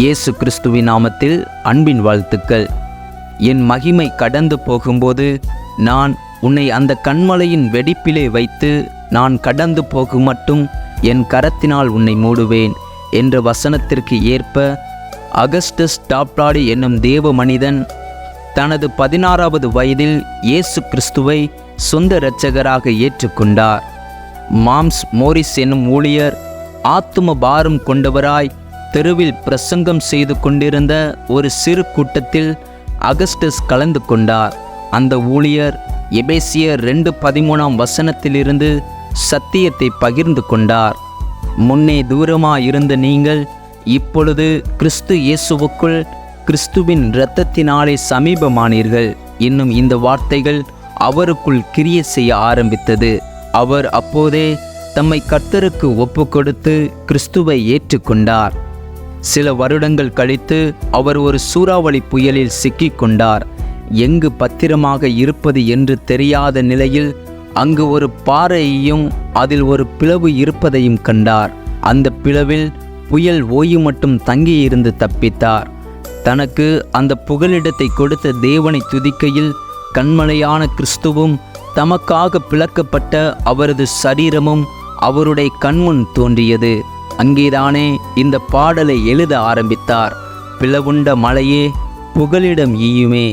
இயேசு கிறிஸ்துவின் நாமத்தில் அன்பின் வாழ்த்துக்கள். என் மகிமை கடந்து போகும்போது நான் உன்னை அந்த கன்மலையின் வெடிப்பிலே வைத்து நான் கடந்து போகும் மட்டும் என் கரத்தினால் உன்னை மூடுவேன் என்ற வசனத்திற்கு ஏற்ப அகஸ்டஸ் டாப்லாடி என்னும் தேவ மனிதன் தனது 16வது வயதில் இயேசு கிறிஸ்துவை சொந்த இரட்சகராக ஏற்றுக்கொண்டார். மாம்ஸ் மோரிஸ் என்னும் ஊழியர் ஆத்தும பாரம் கொண்டவராய் தெருவில் பிரசங்கம் செய்து கொண்டிருந்த ஒரு சிறு கூட்டத்தில் அகஸ்டஸ் கலந்து கொண்டார். அந்த ஊழியர் எபேசியர் 2:13 வசனத்திலிருந்து சத்தியத்தை பகிர்ந்து கொண்டார். முன்னே தூரமாயிருந்த நீங்கள் இப்பொழுது கிறிஸ்து இயேசுவுக்குள் கிறிஸ்துவின் இரத்தத்தினாலே சமீபமானீர்கள் என்னும் இந்த வார்த்தைகள் அவருக்குள் கிரியை செய்ய ஆரம்பித்தது. அவர் அப்போதே தம்மை கர்த்தருக்கு ஒப்புக்கொடுத்து கிறிஸ்துவை ஏற்றுக்கொண்டார். சில வருடங்கள் கழித்து அவர் ஒரு சூறாவளி புயலில் சிக்கிக்கொண்டார். எங்கு பத்திரமாக இருப்பது என்று தெரியாத நிலையில் அங்கு ஒரு பாறையையும் அதில் ஒரு பிளவு இருப்பதையும் கண்டார். அந்த பிளவில் புயல் ஓய்வு மட்டும் தங்கியிருந்து தப்பித்தார். தனக்கு அந்த புகலிடத்தை கொடுத்த தேவனை துதிக்கையில் கண்மலையான கிறிஸ்துவும் தமக்காக பிளக்கப்பட்ட அவரது சரீரமும் அவருடைய கண்முன் தோன்றியது. அங்கேதானே இந்த பாடலை எழுத ஆரம்பித்தார். பிளவுண்ட மலையே புகலிடம் ஈயுமே.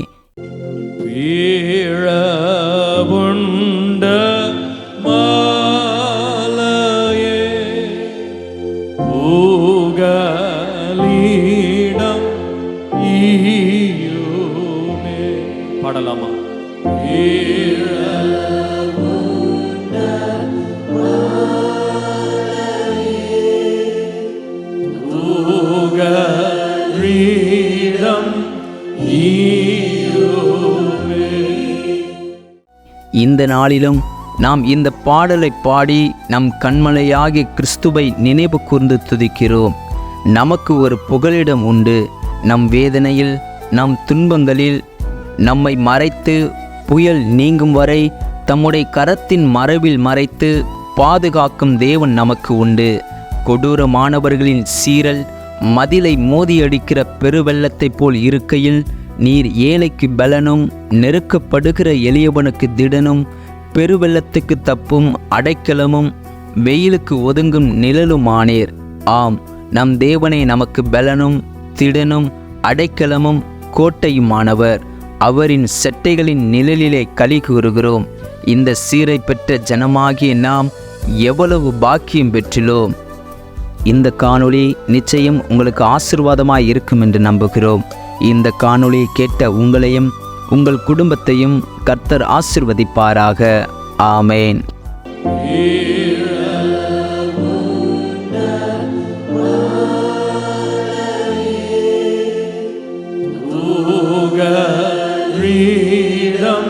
பாடலாமா? இந்த நாளிலும் நாம் இந்த பாடலை பாடி நம் கண்மலையாகிய கிறிஸ்துவை நினைவு கூர்ந்து துதிக்கிறோம். நமக்கு ஒரு புகலிடம் உண்டு. நம் வேதனையில், நம் துன்பங்களில் நம்மை மறைத்து புயல் நீங்கும் வரை தம்முடைய கரத்தின் மறைவில் மறைத்து பாதுகாக்கும் தேவன் நமக்கு உண்டு. கொடூரமானவர்களின் சீறல் மதிலை மோதியடிக்கிற பெருவெள்ளத்தைப் போல் இருக்கையில் நீர் ஏழைக்கு பலனும் நெருக்கப்படுகிற எளியவனுக்கு திடனும் பெருவெள்ளத்துக்கு தப்பும் அடைக்கலமும் வெயிலுக்கு ஒதுங்கும் நிழலுமானீர். ஆம், நம் தேவனே நமக்கு பலனும் திடனும் அடைக்கலமும் கோட்டையுமானவர். அவரின் செட்டைகளின் நிழலிலே களி கூறுகிறோம். இந்த சீரை பெற்ற ஜனமாகிய நாம் எவ்வளவு பாக்கியம் பெற்றுள்ளோம். இந்த காணொளி நிச்சயம் உங்களுக்கு ஆசீர்வாதமாய் இருக்கும் என்று நம்புகிறோம். இந்த காணொளியை கேட்ட உங்களையும் உங்கள் குடும்பத்தையும் கர்த்தர் ஆசீர்வதிப்பாராக. ஆமேன். Freedom.